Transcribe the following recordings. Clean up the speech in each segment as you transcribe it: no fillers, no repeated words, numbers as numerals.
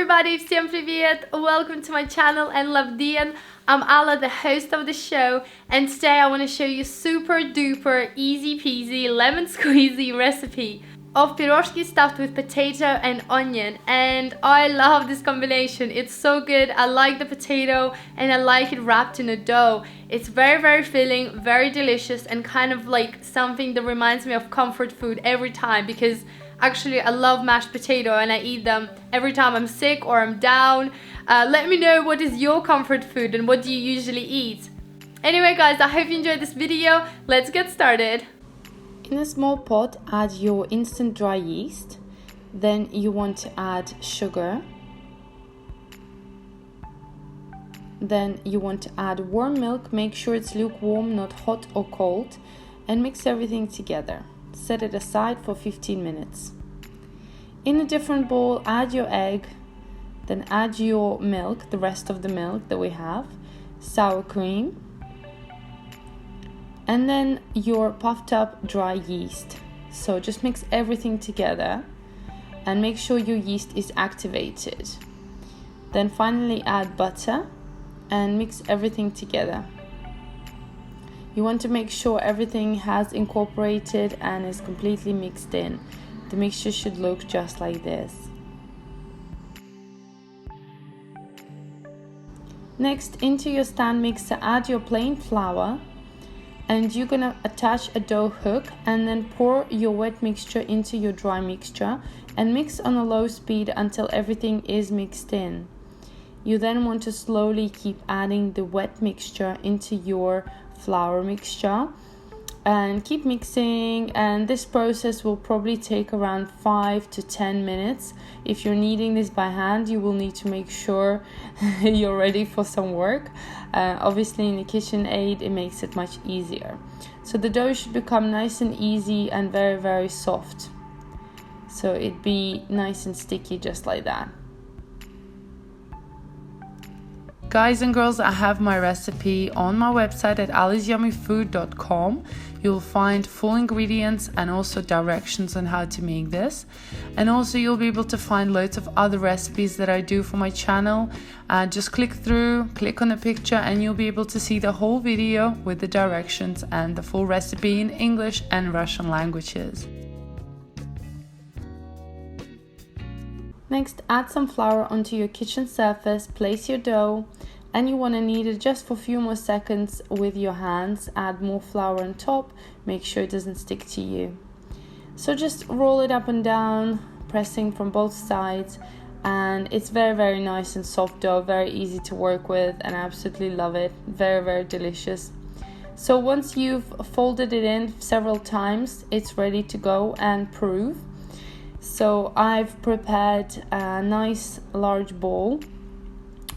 everybody, всем привет! Welcome to my channel and love Dian. I'm Ala, the host of the show, and today I want to show you super duper easy peasy lemon squeezy recipe of piroshki stuffed with potato and onion, and I love this combination. It's so good. I like the potato and I like it wrapped in a dough. It's very filling, very delicious, and kind of like something that reminds me of comfort food every time, because actually I love mashed potato and I eat them every time I'm sick or I'm down. Let me know what is your comfort food and what do you usually eat. Anyway guys, I hope you enjoyed this video. Let's get started. In a small pot, add your instant dry yeast. Then you want to add sugar. Then you want to add warm milk. Make sure it's lukewarm, not hot or cold, and mix everything together. Set it aside for 15 minutes. In a different bowl, add your egg, then add your milk, the rest of the milk that we have, sour cream, and then your puffed up dry yeast. So just mix everything together and make sure your yeast is activated. Then finally add butter and mix everything together. You want to make sure everything has incorporated and is completely mixed in. The mixture should look just like this. Next, into your stand mixer, add your plain flour, and you're gonna attach a dough hook and then pour your wet mixture into your dry mixture and mix on a low speed until everything is mixed in. You then want to slowly keep adding the wet mixture into your flour mixture and keep mixing, and this process will probably take around 5 to 10 minutes. If you're kneading this by hand, you will need to make sure you're ready for some work. Obviously in the KitchenAid it makes it much easier. So the dough should become nice and easy and very soft, so it'd be nice and sticky just like that. Guys and girls, I have my recipe on my website at alisyummyfood.com. You'll find full ingredients and also directions on how to make this. And also you'll be able to find loads of other recipes that I do for my channel. Just click through, click on the picture, and you'll be able to see the whole video with the directions and the full recipe in English and Russian languages. Next, add some flour onto your kitchen surface, place your dough, and you want to knead it just for a few more seconds with your hands. Add more flour on top, make sure it doesn't stick to you. So just roll it up and down, pressing from both sides, and it's very nice and soft dough, very easy to work with, and I absolutely love it. Very delicious. So once you've folded it in several times, it's ready to go and prove. So I've prepared a nice large bowl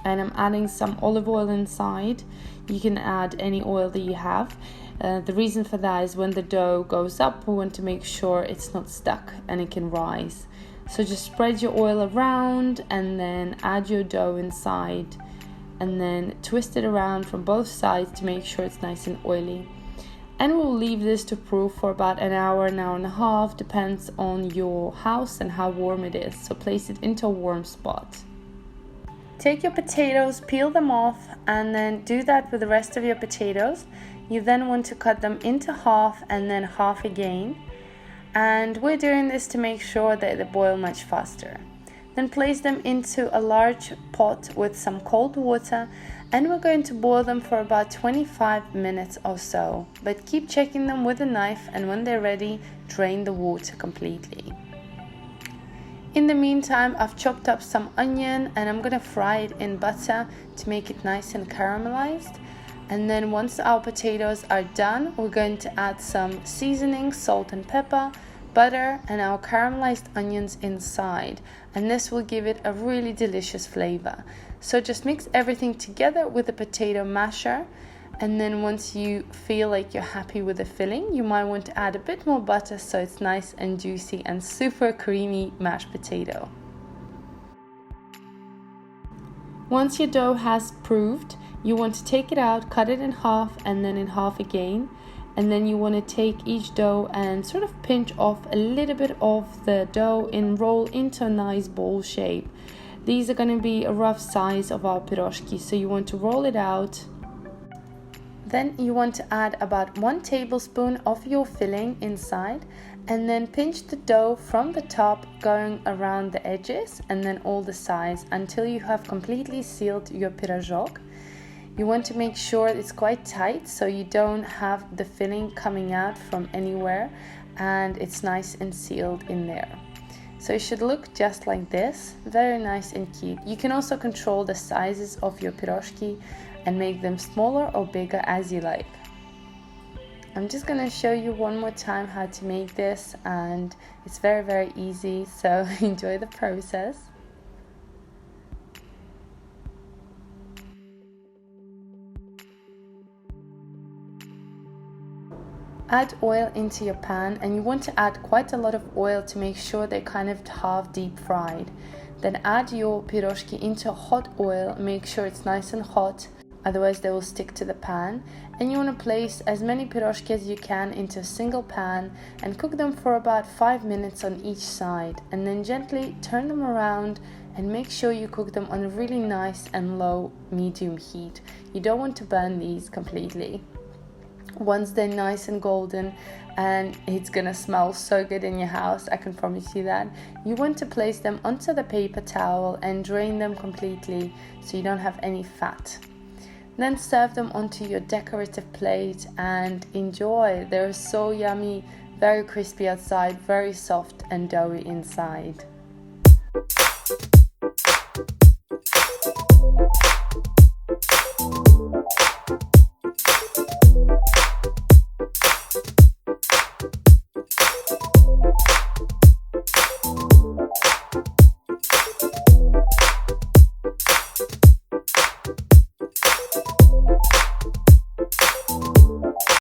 and I'm adding some olive oil inside. You can add any oil that you have. The reason for that is when the dough goes up, we want to make sure it's not stuck and it can rise. So just spread your oil around and then add your dough inside and then twist it around from both sides to make sure it's nice and oily. And we'll leave this to proof for about an hour and a half, depends on your house and how warm it is. So place it into a warm spot. Take your potatoes, peel them off, and then do that with the rest of your potatoes. You then want to cut them into half and then half again. And we're doing this to make sure that they boil much faster. Then place them into a large pot with some cold water, and we're going to boil them for about 25 minutes or so. But keep checking them with a knife, and when they're ready, drain the water completely. In the meantime, I've chopped up some onion and I'm gonna fry it in butter to make it nice and caramelized. And then once our potatoes are done, we're going to add some seasoning, salt and pepper, butter, and our caramelized onions inside, and this will give it a really delicious flavor. So just mix everything together with a potato masher, and then once you feel like you're happy with the filling, you might want to add a bit more butter so it's nice and juicy and super creamy mashed potato. Once your dough has proved, you want to take it out, cut it in half and then in half again, and then you want to take each dough and sort of pinch off a little bit of the dough and roll into a nice ball shape. These are going to be a rough size of our piroshki, so you want to roll it out. Then you want to add about 1 tablespoon of your filling inside, and then pinch the dough from the top going around the edges and then all the sides until you have completely sealed your pirojok. You want to make sure it's quite tight so you don't have the filling coming out from anywhere, and it's nice and sealed in there. So it should look just like this, very nice and cute. You can also control the sizes of your piroshki and make them smaller or bigger as you like. I'm just going to show you one more time how to make this, and it's very easy, so enjoy the process. Add oil into your pan, and you want to add quite a lot of oil to make sure they're kind of half deep fried. Then add your piroshki into hot oil, make sure it's nice and hot, otherwise they will stick to the pan. And you want to place as many piroshki as you can into a single pan and cook them for about 5 minutes on each side, and then gently turn them around and make sure you cook them on a really nice and low medium heat. You don't want to burn these completely. Once they're nice and golden, and it's gonna smell so good in your house, I can promise you that, you want to place them onto the paper towel and drain them completely so you don't have any fat. Then serve them onto your decorative plate and enjoy. They're so yummy, very crispy outside, very soft and doughy inside.